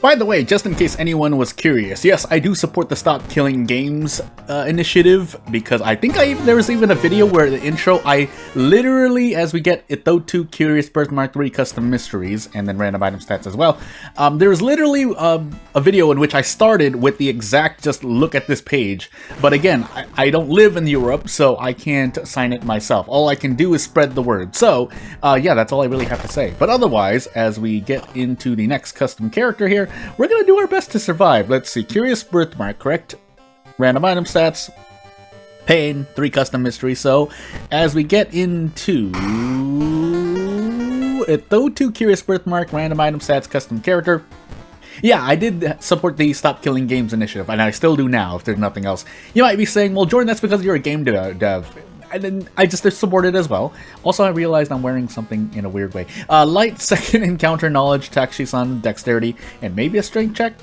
By the way, just in case anyone was curious, yes, I do support the Stop Killing Games initiative, because I think there was even a video where the intro, I literally, as we get Itho 2, Curious Birthmark 3 Custom Mysteries, and then random item stats as well, there was literally a video in which I started with the exact just look at this page, but again, I don't live in Europe, so I can't sign it myself. All I can do is spread the word. So, yeah, that's all I really have to say. But otherwise, as we get into the next custom character here, we're gonna do our best to survive. Let's see, Curious Birthmark, correct? Random item stats, Pain, 3 custom mysteries. So, as we get into Itho 2, Curious Birthmark, random item stats, custom character. Yeah, I did support the Stop Killing Games initiative, and I still do now, if there's nothing else. You might be saying, well, Jordan, that's because you're a game dev. And then I just support it as well. Also, I realized I'm wearing something in a weird way. Light, second encounter knowledge, Takshisan, dexterity, and maybe a strength check.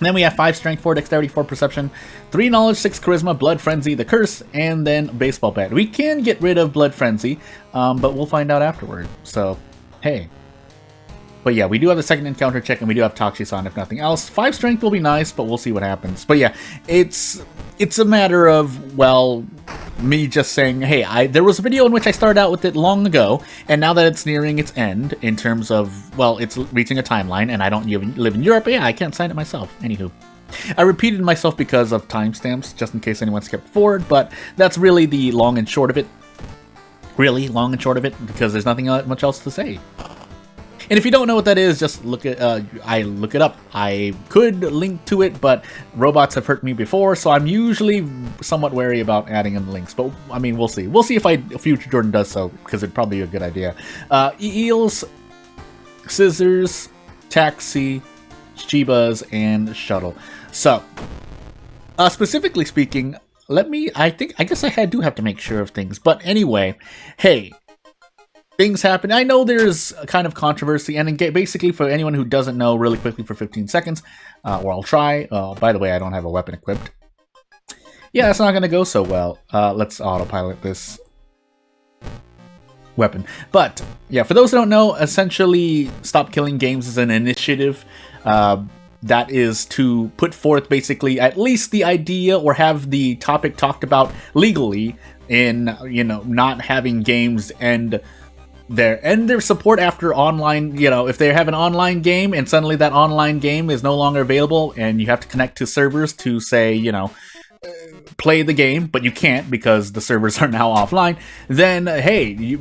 Then we have 5 strength, 4 dexterity, 4 perception, 3 knowledge, 6 charisma, blood frenzy, the curse, and then baseball bat. We can get rid of blood frenzy, but we'll find out afterward. So, hey. But yeah, we do have a second encounter check, and we do have Takshisan if nothing else. 5 strength will be nice, but we'll see what happens. But yeah, it's a matter of, well, me just saying, hey, there was a video in which I started out with it long ago, and now that it's nearing its end, in terms of, well, it's reaching a timeline, and I don't even live in Europe, yeah, I can't sign it myself. Anywho. I repeated myself because of timestamps, just in case anyone skipped forward, but that's really the long and short of it. Really, long and short of it, because there's nothing much else to say. And if you don't know what that is, just look at I look it up. I could link to it, but robots have hurt me before, so I'm usually somewhat wary about adding in links. But I mean, we'll see. We'll see if future Jordan does so, because it'd probably be a good idea. Eels, scissors, taxi, Shibas, and shuttle. So, specifically speaking, I guess I do have to make sure of things. But anyway, hey. Things happen. I know there's a kind of controversy, and basically for anyone who doesn't know, really quickly for 15 seconds, or I'll try. By the way, I don't have a weapon equipped. Yeah, it's not going to go so well. Let's autopilot this weapon. But, yeah, for those who don't know, essentially Stop Killing Games is an initiative that is to put forth basically at least the idea or have the topic talked about legally in, not having games end their support after online, if they have an online game and suddenly that online game is no longer available and you have to connect to servers to say, play the game, but you can't because the servers are now offline, then hey,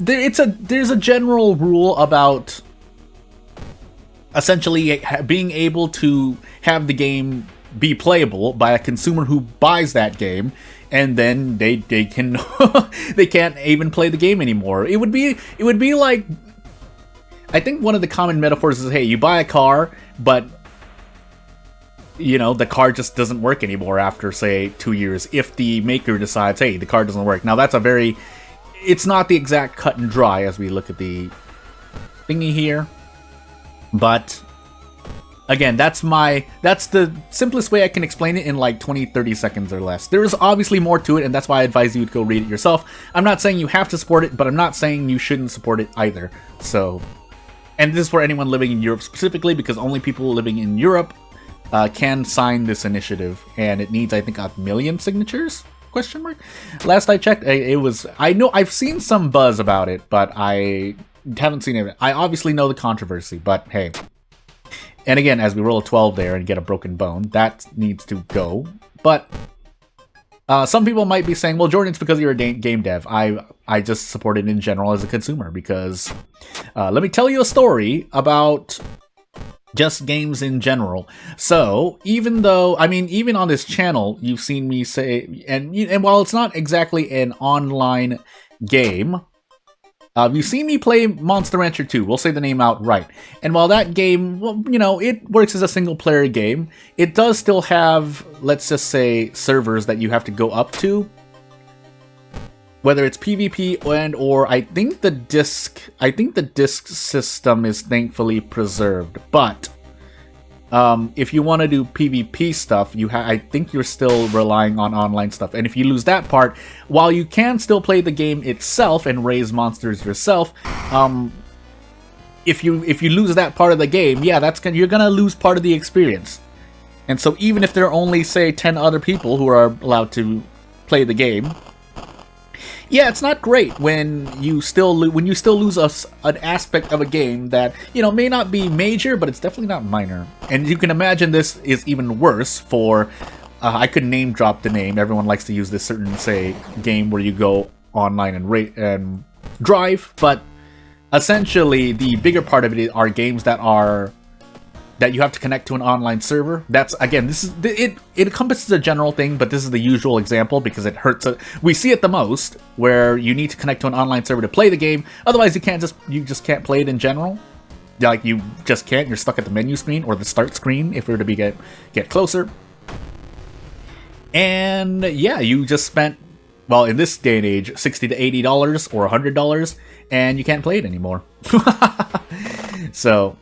there's a general rule about essentially being able to have the game be playable by a consumer who buys that game, and then they can they can't even play the game anymore. It would be like, I think one of the common metaphors is, hey, you buy a car, but the car just doesn't work anymore after, say, 2 years if the maker decides, hey, the car doesn't work. Now that's it's not the exact cut and dry as we look at the thingy here, but again, that's the simplest way I can explain it in like 20-30 seconds or less. There is obviously more to it, and that's why I advise you to go read it yourself. I'm not saying you have to support it, but I'm not saying you shouldn't support it either. So, and this is for anyone living in Europe specifically, because only people living in Europe can sign this initiative, and it needs, I think, 1 million signatures? Question mark? Last I checked, I know I've seen some buzz about it, but I haven't seen it. I obviously know the controversy, but hey. And again, as we roll a 12 there and get a broken bone, that needs to go. But some people might be saying, well, Jordan, it's because you're a game dev. I just support it in general as a consumer because let me tell you a story about just games in general. So, even on this channel, you've seen me say, and while it's not exactly an online game, you've seen me play Monster Rancher 2, we'll say the name outright. And while that game, well, it works as a single-player game, it does still have, let's just say, servers that you have to go up to. Whether it's PvP or I think the disc system is thankfully preserved. But if you want to do PvP stuff, I think you're still relying on online stuff. And if you lose that part, while you can still play the game itself and raise monsters yourself, if you lose that part of the game, yeah, you're gonna lose part of the experience. And so even if there are only, say, 10 other people who are allowed to play the game, yeah, it's not great when you still lose an aspect of a game that, you know, may not be major, but it's definitely not minor. And you can imagine this is even worse for, I could name drop the name. Everyone likes to use this certain, say, game where you go online and drive, but essentially the bigger part of it are games that you have to connect to an online server. That's, again, it encompasses a general thing, but this is the usual example because it hurts. We see it the most, where you need to connect to an online server to play the game. Otherwise, you just can't play it in general. Like, you just can't. You're stuck at the menu screen or the start screen if we were to get closer. And yeah, you just spent, well, in this day and age, $60 to $80 or $100, and you can't play it anymore. So,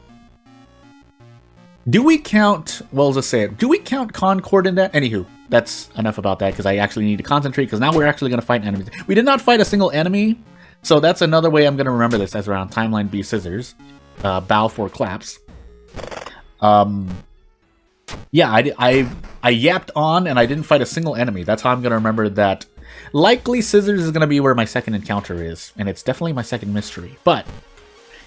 do we count, well, let's just say it, do we count Concord in that? Anywho, that's enough about that, because I actually need to concentrate, because now we're actually going to fight enemies. We did not fight a single enemy, so that's another way I'm going to remember this as around timeline B scissors. Bow for claps. Yeah, I yapped on, and I didn't fight a single enemy. That's how I'm going to remember that. Likely scissors is going to be where my second encounter is, and it's definitely my second mystery. But,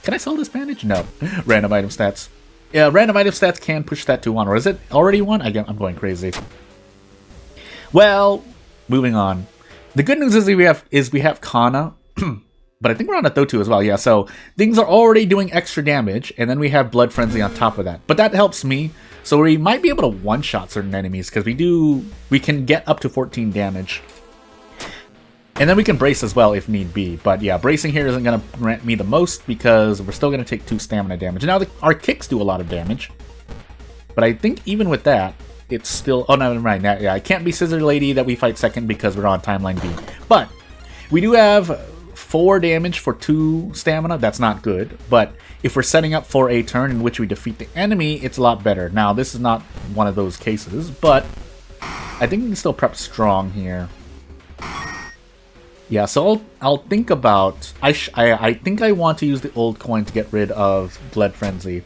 can I sell this bandage? No. Random item stats. Yeah, random item stats can push that to 1, or is it already 1? I'm going crazy. Well, moving on. The good news is we have Kana, but I think we're on a Thotu as well, yeah, so things are already doing extra damage, and then we have Blood Frenzy on top of that. But that helps me, so we might be able to one-shot certain enemies, because we can get up to 14 damage. And then we can brace as well if need be. But yeah, bracing here isn't going to grant me the most because we're still going to take 2 stamina damage. Now, our kicks do a lot of damage. But I think even with that, it's still... Oh, no, never mind. Yeah, it can't be Scissor Lady that we fight second because we're on Timeline B. But we do have 4 damage for 2 stamina. That's not good. But if we're setting up for a turn in which we defeat the enemy, it's a lot better. Now, this is not one of those cases, but I think we can still prep strong here. Yeah, so I'll think about... I think I want to use the old coin to get rid of Blood Frenzy.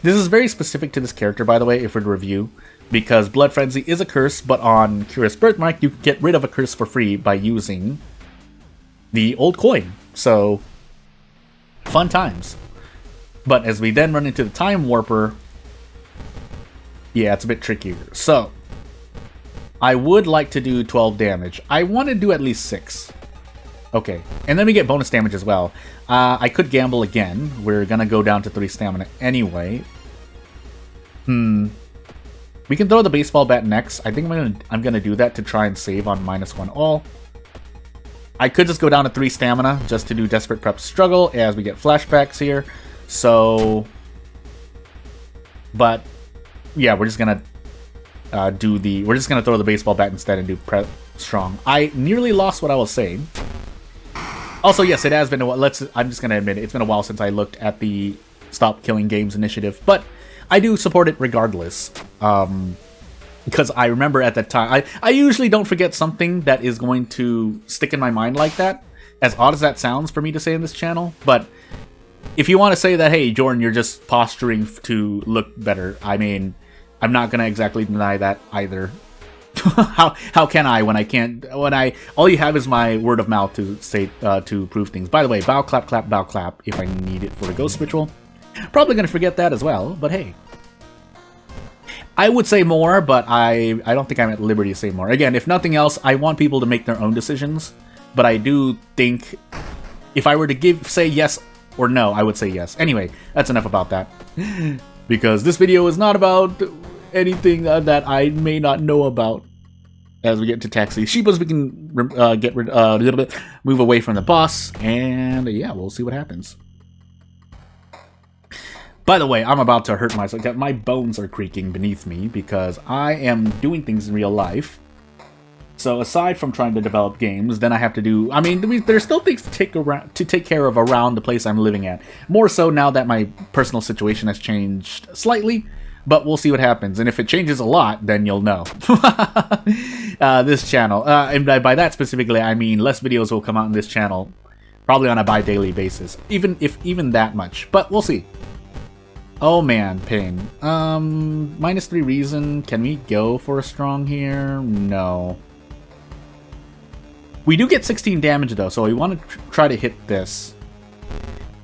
This is very specific to this character, by the way, if we're to review, because Blood Frenzy is a curse, but on Curious Birthmark, you can get rid of a curse for free by using the old coin. So, fun times. But as we then run into the Time Warper, yeah, it's a bit trickier. So, I would like to do 12 damage. I want to do at least 6. Okay, and then we get bonus damage as well. I could gamble again. We're gonna go down to 3 stamina anyway. We can throw the baseball bat next. I think I'm gonna do that to try and save on -1 all. I could just go down to 3 stamina just to do Desperate Prep Struggle as we get flashbacks here. So, but yeah, we're just gonna throw the baseball bat instead and do Prep Strong. I nearly lost what I was saying. Also, yes, it has been a while. I'm just going to admit it. It's been a while since I looked at the Stop Killing Games initiative. But I do support it regardless. Because I remember at that time... I usually don't forget something that is going to stick in my mind like that. As odd as that sounds for me to say in this channel. But if you want to say that, hey, Jordan, you're just posturing to look better. I mean, I'm not going to exactly deny that either. How can I when I can't, all you have is my word of mouth to say, to prove things. By the way, bow, clap, clap, bow, clap, if I need it for the ghost ritual. Probably gonna forget that as well, but hey. I would say more, but I don't think I'm at liberty to say more. Again, if nothing else, I want people to make their own decisions, but I do think if I were to say yes or no, I would say yes. Anyway, that's enough about that. Because this video is not about anything that I may not know about. As we get to Taxi Shibas, we can get rid a little bit, move away from the boss, and yeah, we'll see what happens. By the way, I'm about to hurt myself. My bones are creaking beneath me because I am doing things in real life. So aside from trying to develop games, then I have to do... I mean, there's still things to take care of around the place I'm living at. More so now that my personal situation has changed slightly. But we'll see what happens, and if it changes a lot, then you'll know. This channel, and by that specifically, I mean less videos will come out on this channel, Probably on a bi-daily basis, even that much, but we'll see. Oh man, pain. -3 reason. Can we go for a strong here? No. We do get 16 damage though, so we want to try to hit this.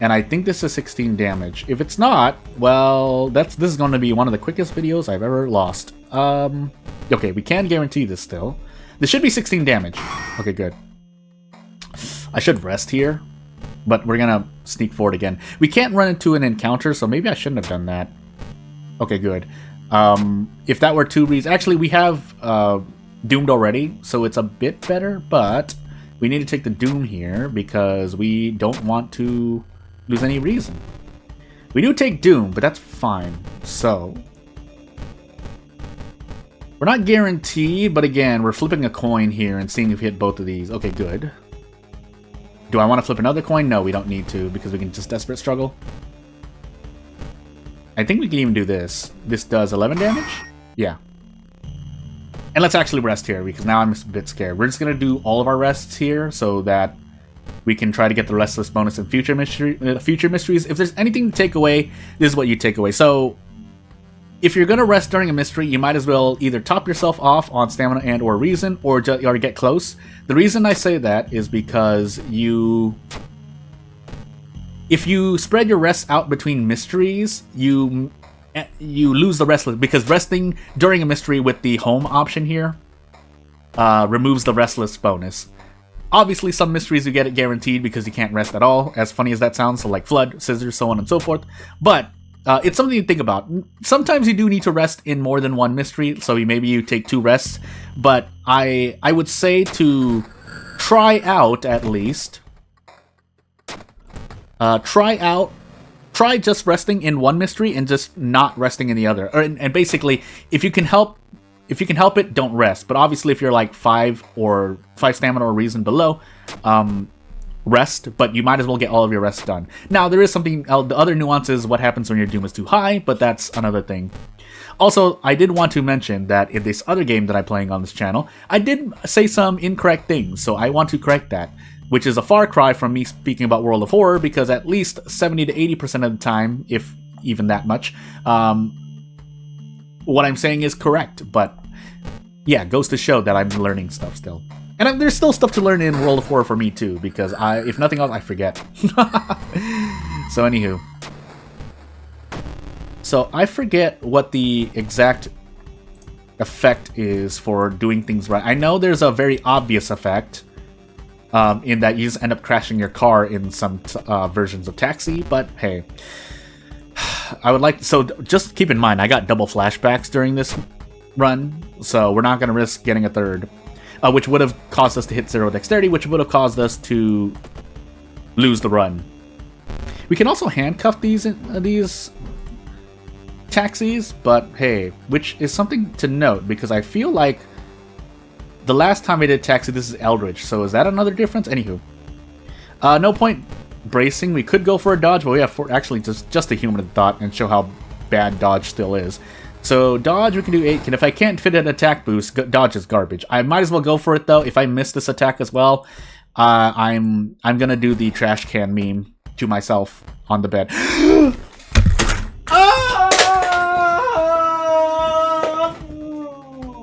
And I think this is 16 damage. If it's not, well, this is going to be one of the quickest videos I've ever lost. Okay, we can guarantee this still. This should be 16 damage. Okay, good. I should rest here, but we're gonna sneak forward again. We can't run into an encounter, so maybe I shouldn't have done that. Okay, good. If that were 2 reasons... Actually, we have Doomed already, so it's a bit better, but we need to take the Doom here because we don't want to lose any reason. We do take Doom, but that's fine. So we're not guaranteed, but again, we're flipping a coin here and seeing if we hit both of these. Okay, good. Do I want to flip another coin? No, we don't need to because we can just Desperate Struggle. I think we can even do this. This does 11 damage? Yeah. And let's actually rest here because now I'm a bit scared. We're just going to do all of our rests here so that we can try to get the Restless bonus in future mysteries. If there's anything to take away, this is what you take away. So if you're going to rest during a mystery, you might as well either top yourself off on stamina and or reason or get close. The reason I say that is because if you spread your rests out between mysteries, you lose the Restless, because resting during a mystery with the home option here removes the Restless bonus. Obviously, some mysteries you get it guaranteed because you can't rest at all, as funny as that sounds, so like Flood, Scissors, so on and so forth. But it's something to think about. Sometimes you do need to rest in more than one mystery, so maybe you take 2 rests. But I would say to try out, at least, try just resting in one mystery and just not resting in the other. And basically, if you can help it, don't rest. But obviously, if you're like 5 stamina or reason below, rest. But you might as well get all of your rests done. Now, there is something else. The other nuance is what happens when your Doom is too high, but that's another thing. Also, I did want to mention that in this other game that I'm playing on this channel, I did say some incorrect things, so I want to correct that. Which is a far cry from me speaking about World of Horror, because at least 70 to 80% of the time, if even that much, what I'm saying is correct. But yeah, goes to show that I'm learning stuff still. And there's still stuff to learn in World of Horror for me too, because if nothing else, I forget. So anywho. So I forget what the exact effect is for doing things right. I know there's a very obvious effect. In that you just end up crashing your car in some versions of Taxi, but hey. I would like... So just keep in mind, I got double flashbacks during this run, so we're not going to risk getting a third. Which would have caused us to hit 0 dexterity, which would have caused us to lose the run. We can also handcuff these taxis, but hey, which is something to note, because I feel like the last time I did Taxi, this is Eldritch, so is that another difference? Anywho. No point bracing. We could go for a dodge, but we have actually just a human thought and show how bad dodge still is. So dodge, we can do 8, and if I can't fit an attack boost, dodge is garbage. I might as well go for it, though. If I miss this attack as well, I'm gonna do the trash can meme to myself on the bed.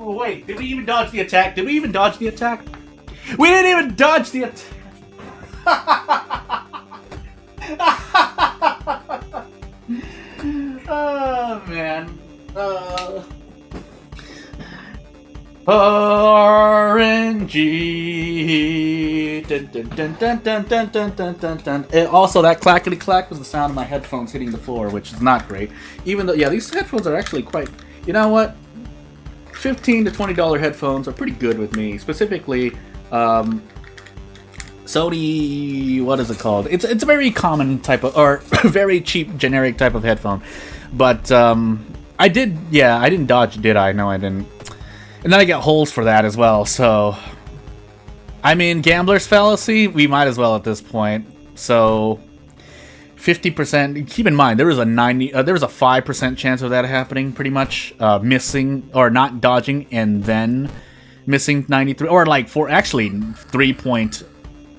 Wait, did we even dodge the attack? Did we even dodge the attack? We didn't even dodge the attack! Oh, man. RNG. Dun, dun, dun, dun, dun, dun, dun, dun, dun, dun. And also, that clackety clack was the sound of my headphones hitting the floor, which is not great. Even though, yeah, these headphones are actually quite... You know what? $15 to $20 headphones are pretty good with me. Specifically, Sony, what is it called? It's a very common type of, or very cheap generic type of headphone. But I didn't dodge, did I? No, I didn't. And then I get holes for that as well. So, I mean, gambler's fallacy. We might as well at this point. So, 50%. Keep in mind, there was a 5% chance of that happening. Pretty much missing or not dodging and then missing 93, or like actually 3.5%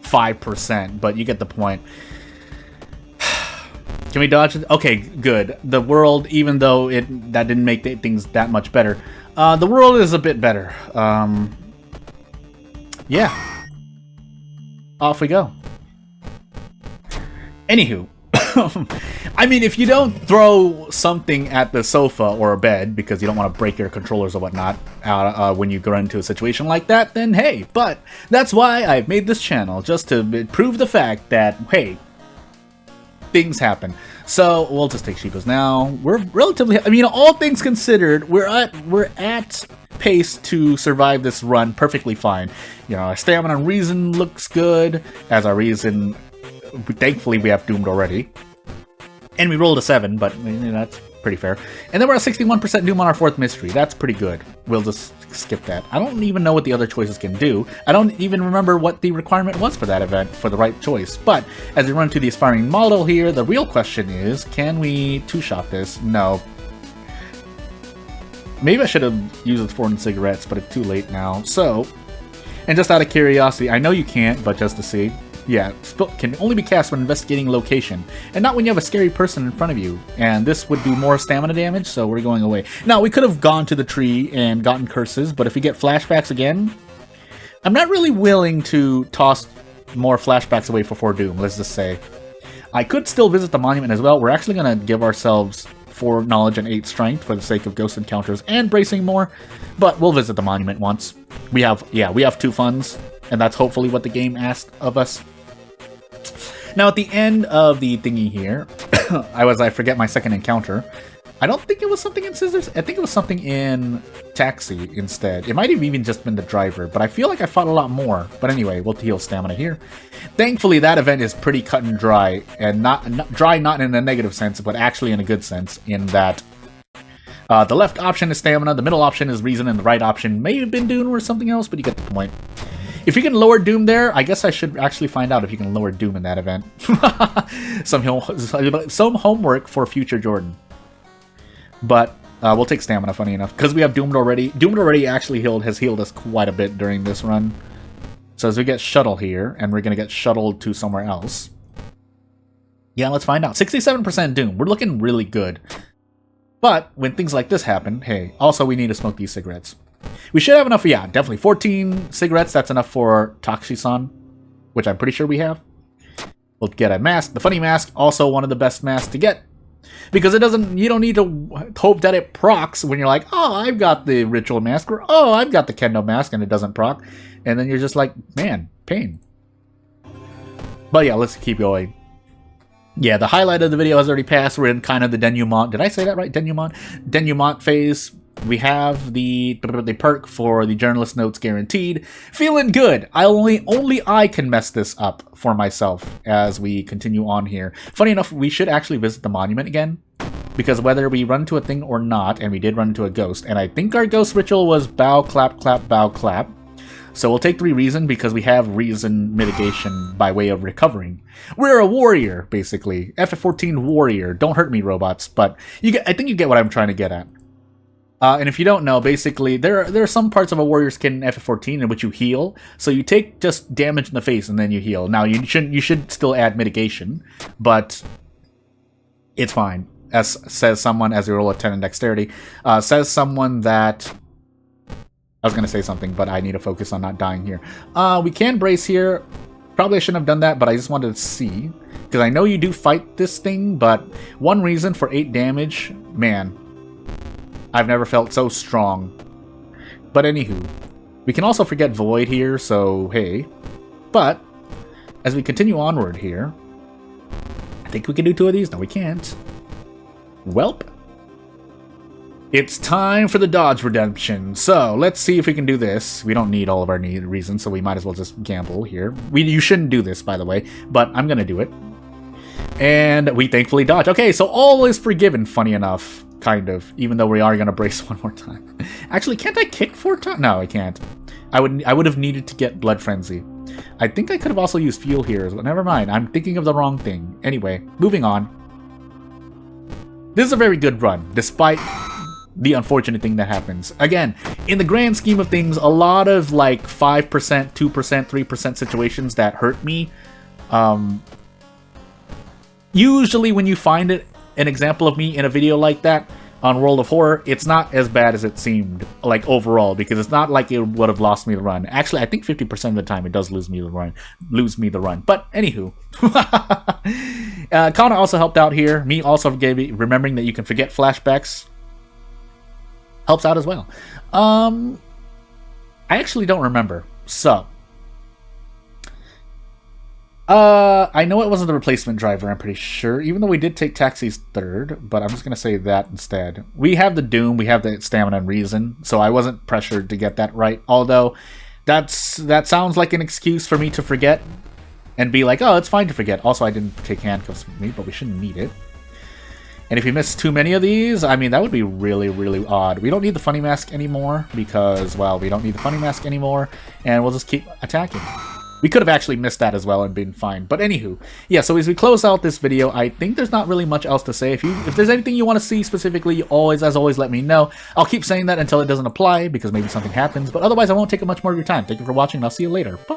5%, but you get the point. Can we dodge it? Okay, good. The world, even though that didn't make things that much better, the world is a bit better. Yeah. Off we go. Anywho. I mean, if you don't throw something at the sofa or a bed because you don't want to break your controllers or whatnot when you run into a situation like that, then hey. But that's why I've made this channel, just to prove the fact that, hey, things happen. So we'll just take Sheepos now. We're relatively, I mean, all things considered, we're at pace to survive this run perfectly fine. You know, our stamina and reason looks good. As our reason, thankfully we have doomed already. And we rolled a 7, but that's pretty fair. And then we're at 61% doom on our 4th mystery. That's pretty good. We'll just skip that. I don't even know what the other choices can do. I don't even remember what the requirement was for that event for the right choice. But as we run to the aspiring model here, the real question is, can we two-shot this? No. Maybe I should have used the foreign cigarettes, but it's too late now. So, and just out of curiosity, I know you can't, but just to see. Yeah, spell can only be cast when investigating location, and not when you have a scary person in front of you. And this would do more stamina damage, so we're going away. Now, we could have gone to the tree and gotten curses, but if we get flashbacks again, I'm not really willing to toss more flashbacks away for 4 Doom, let's just say. I could still visit the monument as well. We're actually going to give ourselves 4 knowledge and 8 strength for the sake of ghost encounters and bracing more, but we'll visit the monument once. We have 2 funds, and that's hopefully what the game asked of us. Now, at the end of the thingy here, I forget my second encounter. I don't think it was something in Scissors. I think it was something in Taxi instead. It might have even just been the driver, but I feel like I fought a lot more. But anyway, we'll heal stamina here. Thankfully, that event is pretty cut and dry, and not dry not in a negative sense, but actually in a good sense, in that the left option is stamina, the middle option is reason, and the right option may have been Doom or something else, but you get the point. If you can lower Doom there, I guess I should actually find out if you can lower Doom in that event. Some homework for future Jordan. But we'll take stamina, funny enough, because we have Doomed already. Doomed already actually has healed us quite a bit during this run. So as we get shuttle here, and we're going to get shuttled to somewhere else. Yeah, let's find out. 67% Doom. We're looking really good. But when things like this happen, hey, also we need to smoke these cigarettes. We should have enough, yeah, definitely. 14 cigarettes, that's enough for Taxi-san, which I'm pretty sure we have. We'll get a mask. The funny mask, also one of the best masks to get. Because you don't need to hope that it procs when you're like, oh, I've got the ritual mask, or oh, I've got the kendo mask, and it doesn't proc. And then you're just like, man, pain. But yeah, let's keep going. Yeah, the highlight of the video has already passed. We're in kind of the denouement. Did I say that right? Denouement? Denouement phase. We have the perk for the journalist notes guaranteed. Feeling good. Only I can mess this up for myself as we continue on here. Funny enough, we should actually visit the monument again. Because whether we run into a thing or not, and we did run into a ghost, and I think our ghost ritual was bow, clap, clap, bow, clap. So we'll take 3 reason because we have reason mitigation by way of recovering. We're a warrior, basically. FF14 warrior. Don't hurt me, robots. But I think you get what I'm trying to get at. And if you don't know, basically, there are some parts of a warrior skin in FF14 in which you heal. So you take just damage in the face and then you heal. Now, you should still add mitigation, but it's fine. As says someone, as you roll a 10 in dexterity, says someone that... I was going to say something, but I need to focus on not dying here. We can brace here. Probably I shouldn't have done that, but I just wanted to see. Because I know you do fight this thing, but 1 reason for 8 damage, man... I've never felt so strong. But anywho, we can also forget Void here, so hey. But, as we continue onward here, I think we can do 2 of these. No, we can't. Welp. It's time for the dodge redemption. So, let's see if we can do this. We don't need all of our reasons, so we might as well just gamble here. You shouldn't do this, by the way, but I'm gonna do it. And we thankfully dodge. Okay, so all is forgiven, funny enough. Kind of, even though we are going to brace 1 more time. Actually, can't I kick 4 times? No, I can't. I would have needed to get Blood Frenzy. I think I could have also used Fuel here as well. Never mind, I'm thinking of the wrong thing. Anyway, moving on. This is a very good run, despite the unfortunate thing that happens. Again, in the grand scheme of things, a lot of like 5%, 2%, 3% situations that hurt me, usually when you find an example of me in a video like that on World of Horror, it's not as bad as it seemed, like, overall, because it's not like it would have lost me the run. Actually, I think 50% of the time it does lose me the run. But anywho, Kana also helped out here. Me also remembering that you can forget flashbacks helps out as well. I actually don't remember. So, I know it wasn't the replacement driver, I'm pretty sure, even though we did take Taxi's third, but I'm just going to say that instead. We have the Doom, we have the Stamina and Reason, so I wasn't pressured to get that right, although that sounds like an excuse for me to forget and be like, oh, it's fine to forget. Also, I didn't take handcuffs with me, but we shouldn't need it. And if you miss too many of these, I mean, that would be really, really odd. We don't need the Funny Mask anymore because, well, we don't need the Funny Mask anymore, and we'll just keep attacking. We could have actually missed that as well and been fine. But anywho, yeah, so as we close out this video, I think there's not really much else to say. If there's anything you want to see specifically, as always, let me know. I'll keep saying that until it doesn't apply, because maybe something happens. But otherwise, I won't take up much more of your time. Thank you for watching, and I'll see you later. Bye!